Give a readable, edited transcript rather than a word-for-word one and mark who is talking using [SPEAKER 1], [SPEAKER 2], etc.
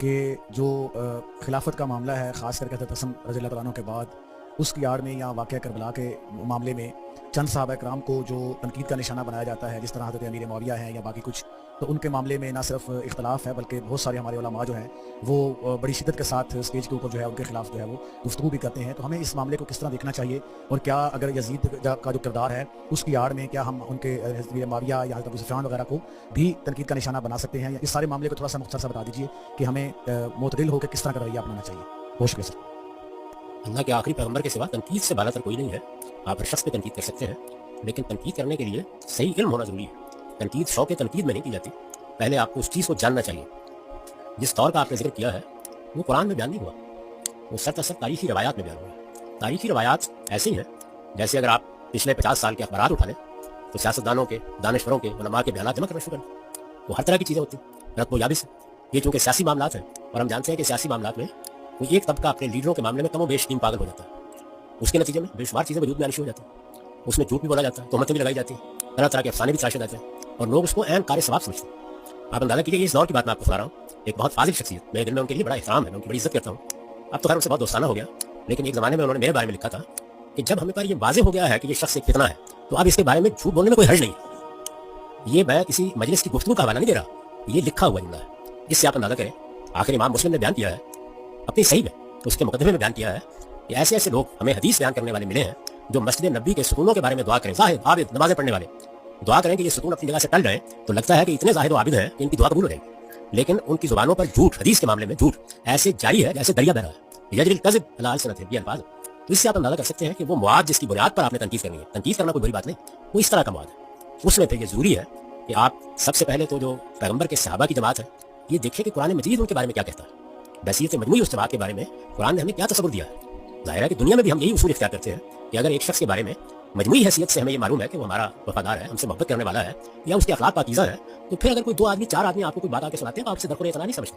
[SPEAKER 1] کہ جو خلافت کا معاملہ ہے، خاص کر کے حضرت حسن رضی اللہ تعالیٰ عنہ کے بعد اس کی آڑ میں یا واقعہ کربلا کے معاملے میں چند صحابہ کرام کو جو تنقید کا نشانہ بنایا جاتا ہے، جس طرح حضرت امیر معاویہ ہیں یا باقی کچھ، تو ان کے معاملے میں نہ صرف اختلاف ہے بلکہ بہت سارے ہمارے علماء جو ہیں وہ بڑی شدت کے ساتھ اسٹیج کے اوپر جو ہے ان کے خلاف جو ہے وہ گفتگو بھی کرتے ہیں. تو ہمیں اس معاملے کو کس طرح دیکھنا چاہیے، اور کیا اگر یزید کا جو کردار ہے اس کی آڑ میں کیا ہم ان کے حضرت امیر معاویہ یا حضرت ابو سفیان وغیرہ کو بھی تنقید کا نشانہ بنا سکتے ہیں؟ یا اس سارے معاملے کو تھوڑا سا مختصر بتا دیجیے کہ ہمیں معتدل ہو کے کس طرح کا رویہ اپنانا چاہیے. بہت شکریہ سر.
[SPEAKER 2] اللہ کے آخری پیغمبر کے سوا تنقید سے بالا تر کوئی نہیں ہے. آپ ہر شخص پہ تنقید کر سکتے ہیں، لیکن تنقید کرنے کے لیے صحیح علم ہونا ضروری ہے. تنقید شوق تنقید میں نہیں کی جاتی، پہلے آپ کو اس چیز کو جاننا چاہیے. جس طور کا آپ نے ذکر کیا ہے وہ قرآن میں بیان نہیں ہوا، وہ سر تسر تاریخی روایات میں بیان ہوا. تاریخی روایات ایسی ہیں جیسے اگر آپ پچھلے 50 سال کے اخبارات اٹھا لیں تو سیاستدانوں کے، دانشوروں کے، علماء کے بیانات جمع کرنا شروع کریں. وہ ہر طرح کی چیزیں ہوتی ہیں، رتب و یابس. یہ چونکہ سیاسی معاملات ہیں اور ہم جانتے ہیں کہ سیاسی معاملات میں کوئی ایک طبقہ اپنے لیڈروں کے معاملے میں کم و بیش پاگل ہو جاتا ہے. اس کے نتیجے میں بے شمار چیزیں وجود میں آنی شروع ہو جاتی ہیں. اس میں جھوٹ بھی بولا جاتا ہے، تہمتیں بھی لگائی جاتی ہیں، طرح طرح کے افسانے بھی تراشے جاتے ہیں اور لوگ اس کو عین کار ثواب سمجھتے ہیں. آپ اندازہ کیجیے کہ اس دور کی بات میں آپ کو سنا رہا ہوں. ایک بہت فاضل شخصیت، میرے دل میں ان کے لیے بڑا احترام ہے، میں ان کی بڑی عزت کرتا ہوں. اب تو خیر ان سے بہت دوستانہ ہو گیا، لیکن ایک زمانے میں انہوں نے میرے بارے میں لکھا تھا کہ جب ہمیں پر یہ واضح ہو گیا ہے کہ یہ شخص ایک فتنہ ہے تو اب اس کے بارے میں جھوٹ بولنے میں کوئی حرج نہیں. یہ میں کسی مجلس کی گفتگو کا حوالہ نہیں دے رہا، یہ لکھا ہوا جملہ ہے. اس سے آپ اندازہ کریں آخر امام مسلم نے بیان کیا ہے اپنی صحیح میں، اس کے مقدمے میں بیان کیا ہے کہ ایسے ایسے لوگ ہمیں حدیث بیان کرنے والے ملے ہیں جو مسجد نبی کے ستونوں کے بارے میں دعا کریں. زاہد عابد نمازیں پڑھنے والے دعا کریں کہ یہ ستون اپنی جگہ سے ٹل جائیں، تو لگتا ہے کہ اتنے زاہد و عابد ہیں کہ ان کی دعا قبول ہو جائے گی، لیکن ان کی زبانوں پر جھوٹ، حدیث کے معاملے میں جھوٹ ایسے جاری ہے جیسے دریا بہ رہا ہے. یجری الکذب علی السنۃ، یہ الفاظ. تو اس سے آپ اندازہ کر سکتے ہیں کہ وہ مواد جس کی بنیاد پر آپ نے تنقید کرنی ہے، تنقید کرنا کوئی بڑی بات نہیں، وہ اس طرح کا مواد ہے. اس میں پھر یہ ضروری ہے کہ آپ سب سے پہلے تو جو پیغمبر کے صحابہ کی جماعت ہے یہ دیکھیں کہ قرآن مجید ان کے بارے میں کیا کہتا ہے. بحیثیت مجموعی اس جماعت کے بارے میں قرآن نے ہمیں کیا تصور دیا ہے. ظاہر ہے کہ دنیا میں بھی ہم یہی اصول اختیار کرتے ہیں کہ اگر ایک شخص کے بارے میں مجموعی حیثیت سے ہمیں یہ معلوم ہے کہ وہ ہمارا وفادار ہے، ہم سے محبت کرنے والا ہے، یا اس کے اخلاق پاکیزہ ہے، تو پھر اگر کوئی 2 آدمی 4 آدمی آپ کو کوئی بات آ کے سناتے ہیں تو آپ سے درخور اطلاع نہیں سمجھتے.